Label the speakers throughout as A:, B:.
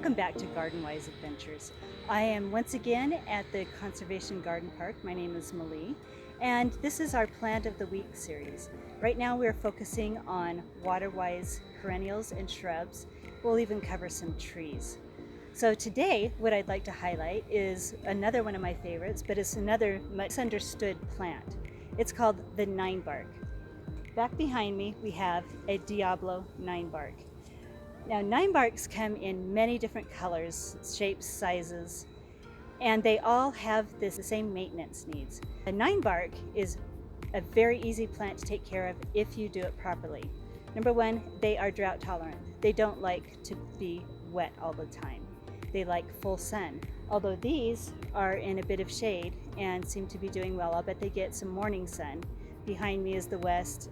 A: Welcome back to Garden Wise Adventures. I am once again at the Conservation Garden Park. My name is Malie, and this is our Plant of the Week series. Right now we're focusing on water-wise perennials and shrubs. We'll even cover some trees. So today what I'd like to highlight is another one of my favorites, but it's another misunderstood plant. It's called the Ninebark. Back behind me we have a Diablo Ninebark. Now, Ninebarks come in many different colors, shapes, sizes, and they all have the same maintenance needs. A Ninebark is a very easy plant to take care of if you do it properly. Number one, they are drought tolerant. They don't like to be wet all the time. They like full sun. Although these are in a bit of shade and seem to be doing well, I'll bet they get some morning sun. Behind me is the west,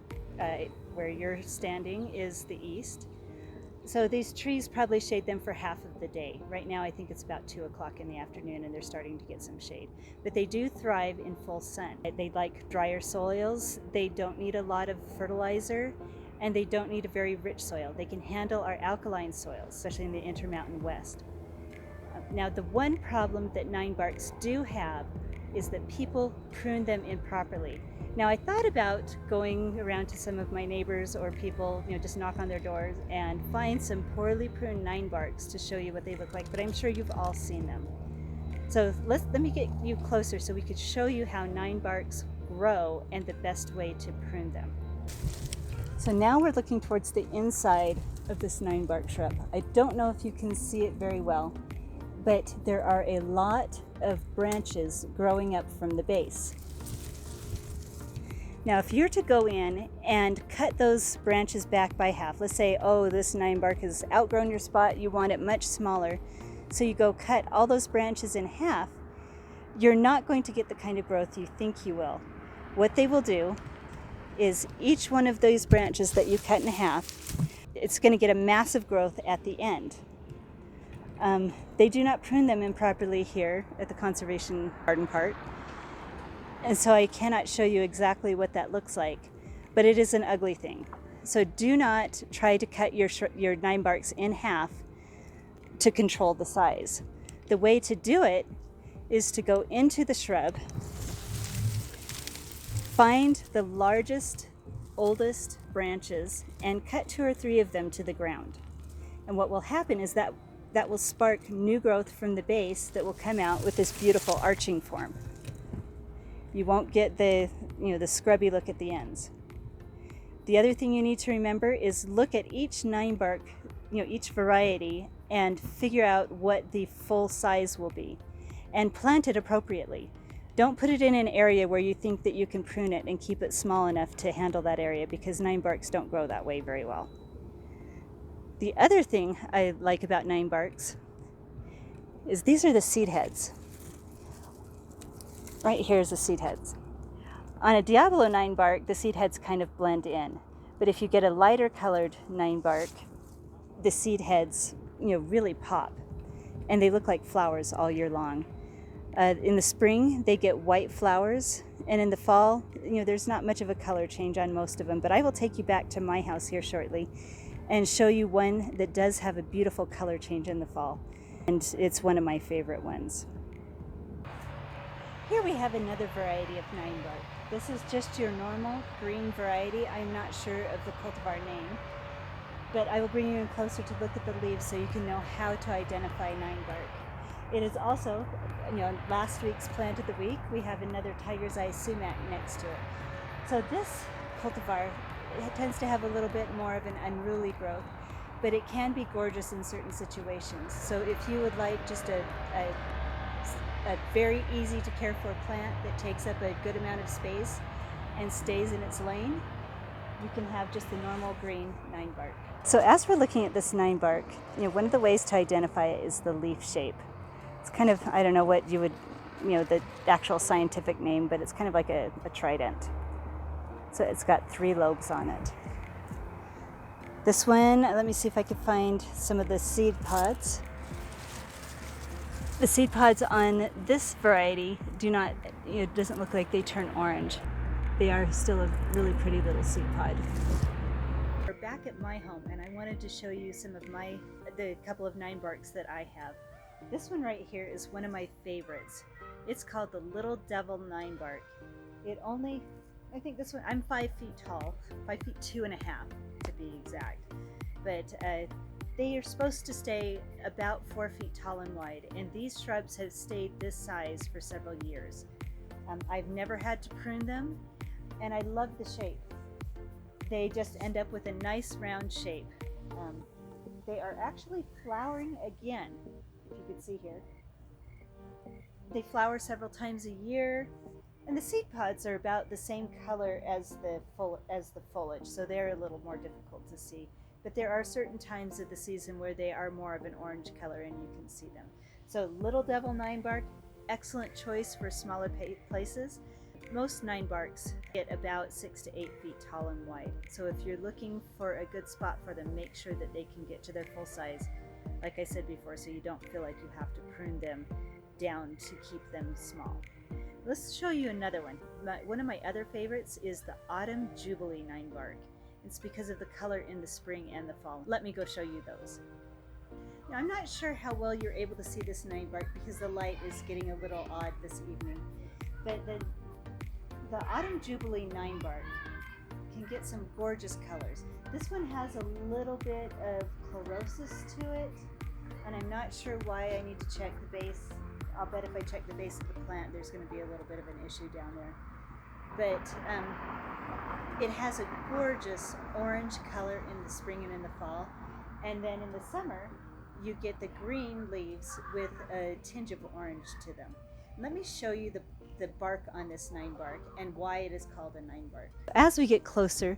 A: where you're standing is the east. So these trees probably shade them for half of the day. Right now I think it's about 2 o'clock in the afternoon and they're starting to get some shade. But they do thrive in full sun. They like drier soils, they don't need a lot of fertilizer, and they don't need a very rich soil. They can handle our alkaline soils, especially in the Intermountain West. Now the one problem that Ninebarks do have is that people prune them improperly. Now I thought about going around to some of my neighbors or people, just knock on their doors and find some poorly pruned Ninebarks to show you what they look like, but I'm sure you've all seen them. So let me get you closer so we could show you how Ninebarks grow and the best way to prune them. So now we're looking towards the inside of this Ninebark shrub. I don't know if you can see it very well, but there are a lot of branches growing up from the base. Now if you're to go in and cut those branches back by half, let's say, oh, this Ninebark has outgrown your spot, you want it much smaller, so you go cut all those branches in half, you're not going to get the kind of growth you think you will. What they will do is each one of those branches that you cut in half, it's going to get a massive growth at the end. They do not prune them improperly here at the Conservation Garden Park, and so I cannot show you exactly what that looks like, but it is an ugly thing. So do not try to cut your Ninebarks in half to control the size. The way to do it is to go into the shrub, find the largest, oldest branches, and cut 2 or 3 of them to the ground. And what will happen is that will spark new growth from the base that will come out with this beautiful arching form. You won't get the scrubby look at the ends. The other thing you need to remember is look at each Ninebark, each variety, and figure out what the full size will be and plant it appropriately. Don't put it in an area where you think that you can prune it and keep it small enough to handle that area, because Ninebarks don't grow that way very well. The other thing I like about Ninebarks is these are the seed heads. Right here is the seed heads. On a Diablo Ninebark, the seed heads kind of blend in. But if you get a lighter colored Ninebark, the seed heads, really pop. And they look like flowers all year long. In the spring, they get white flowers. And in the fall, there's not much of a color change on most of them. But I will take you back to my house here shortly and show you one that does have a beautiful color change in the fall. And it's one of my favorite ones. Here we have another variety of Ninebark. This is just your normal green variety. I'm not sure of the cultivar name, but I will bring you in closer to look at the leaves so you can know how to identify Ninebark. It is also, last week's plant of the week, we have another tiger's eye sumac next to it. So this cultivar, it tends to have a little bit more of an unruly growth, but it can be gorgeous in certain situations. So if you would like just a very easy to care for plant that takes up a good amount of space and stays in its lane, you can have just the normal green Ninebark. So as we're looking at this Ninebark, one of the ways to identify it is the leaf shape. It's kind of, I don't know what you would, the actual scientific name, but it's kind of like a trident. So it's got 3 lobes on it. This one, let me see if I can find some of the seed pods. The seed pods on this variety do not, it doesn't look like they turn orange. They are still a really pretty little seed pod. back at my home and I wanted to show you some of the couple of Ninebarks that I have. This one right here is one of my favorites. It's called the Little Devil Ninebark. I think this one, I'm 5 feet tall, 5 feet 2.5 to be exact. But they are supposed to stay about 4 feet tall and wide, and these shrubs have stayed this size for several years. I've never had to prune them, and I love the shape. They just end up with a nice round shape. They are actually flowering again, if you can see here. They flower several times a year, and the seed pods are about the same color as the foliage, so they're a little more difficult to see. But there are certain times of the season where they are more of an orange color and you can see them. So Little Devil Ninebark, excellent choice for smaller places. Most Ninebarks get about 6 to 8 feet tall and wide. So if you're looking for a good spot for them, make sure that they can get to their full size, like I said before, so you don't feel like you have to prune them down to keep them small. Let's show you another one. One of my other favorites is the Autumn Jubilee Ninebark. It's because of the color in the spring and the fall. Let me go show you those. Now, I'm not sure how well you're able to see this Ninebark because the light is getting a little odd this evening. But the Autumn Jubilee Ninebark can get some gorgeous colors. This one has a little bit of chlorosis to it, and I'm not sure why. I need to check the base. I'll bet if I check the base of the plant, there's going to be a little bit of an issue down there. But it has a gorgeous orange color in the spring and in the fall, and then in the summer you get the green leaves with a tinge of orange to them. Let me show you the bark on this Ninebark and why it is called a Ninebark. As we get closer,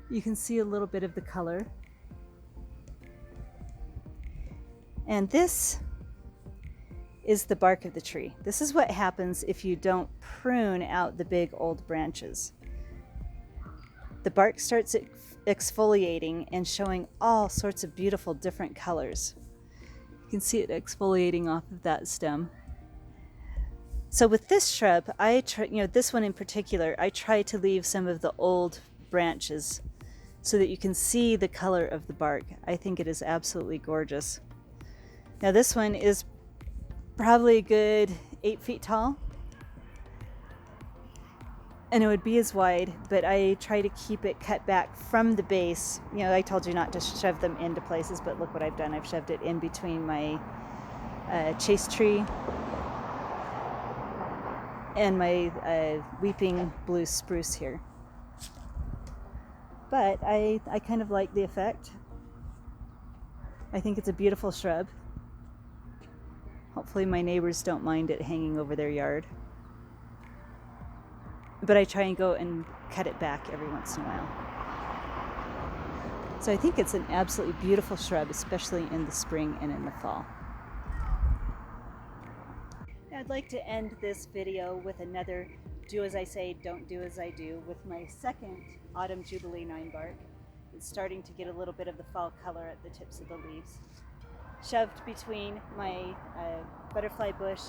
A: you can see a little bit of the color, and this is the bark of the tree. This is what happens if you don't prune out the big old branches. The bark starts exfoliating and showing all sorts of beautiful different colors. You can see it exfoliating off of that stem. So with this shrub, this one in particular, I try to leave some of the old branches so that you can see the color of the bark. I think it is absolutely gorgeous. Now this one is probably a good 8 feet tall, and it would be as wide, but I try to keep it cut back from the base. I told you not to shove them into places, but look what I've done. I've shoved it in between my chase tree and my weeping blue spruce here. But I kind of like the effect. I think it's a beautiful shrub. Hopefully my neighbors don't mind it hanging over their yard. But I try and go and cut it back every once in a while. So I think it's an absolutely beautiful shrub, especially in the spring and in the fall. I'd like to end this video with another do as I say, don't do as I do, with my second Autumn Jubilee Ninebark. It's starting to get a little bit of the fall color at the tips of the leaves. Shoved between my butterfly bush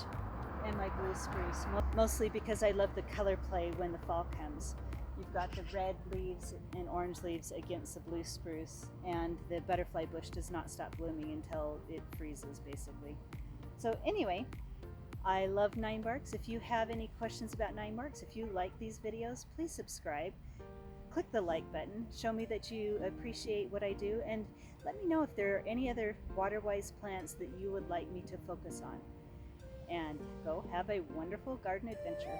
A: and my blue spruce, mostly because I love the color play when the fall comes. You've got the red leaves and orange leaves against the blue spruce, and the butterfly bush does not stop blooming until it freezes, basically. So anyway, I love Ninebarks. If you have any questions about Ninebarks, if you like these videos, please subscribe. Click the like button, show me that you appreciate what I do, and let me know if there are any other water-wise plants that you would like me to focus on. And go have a wonderful garden adventure.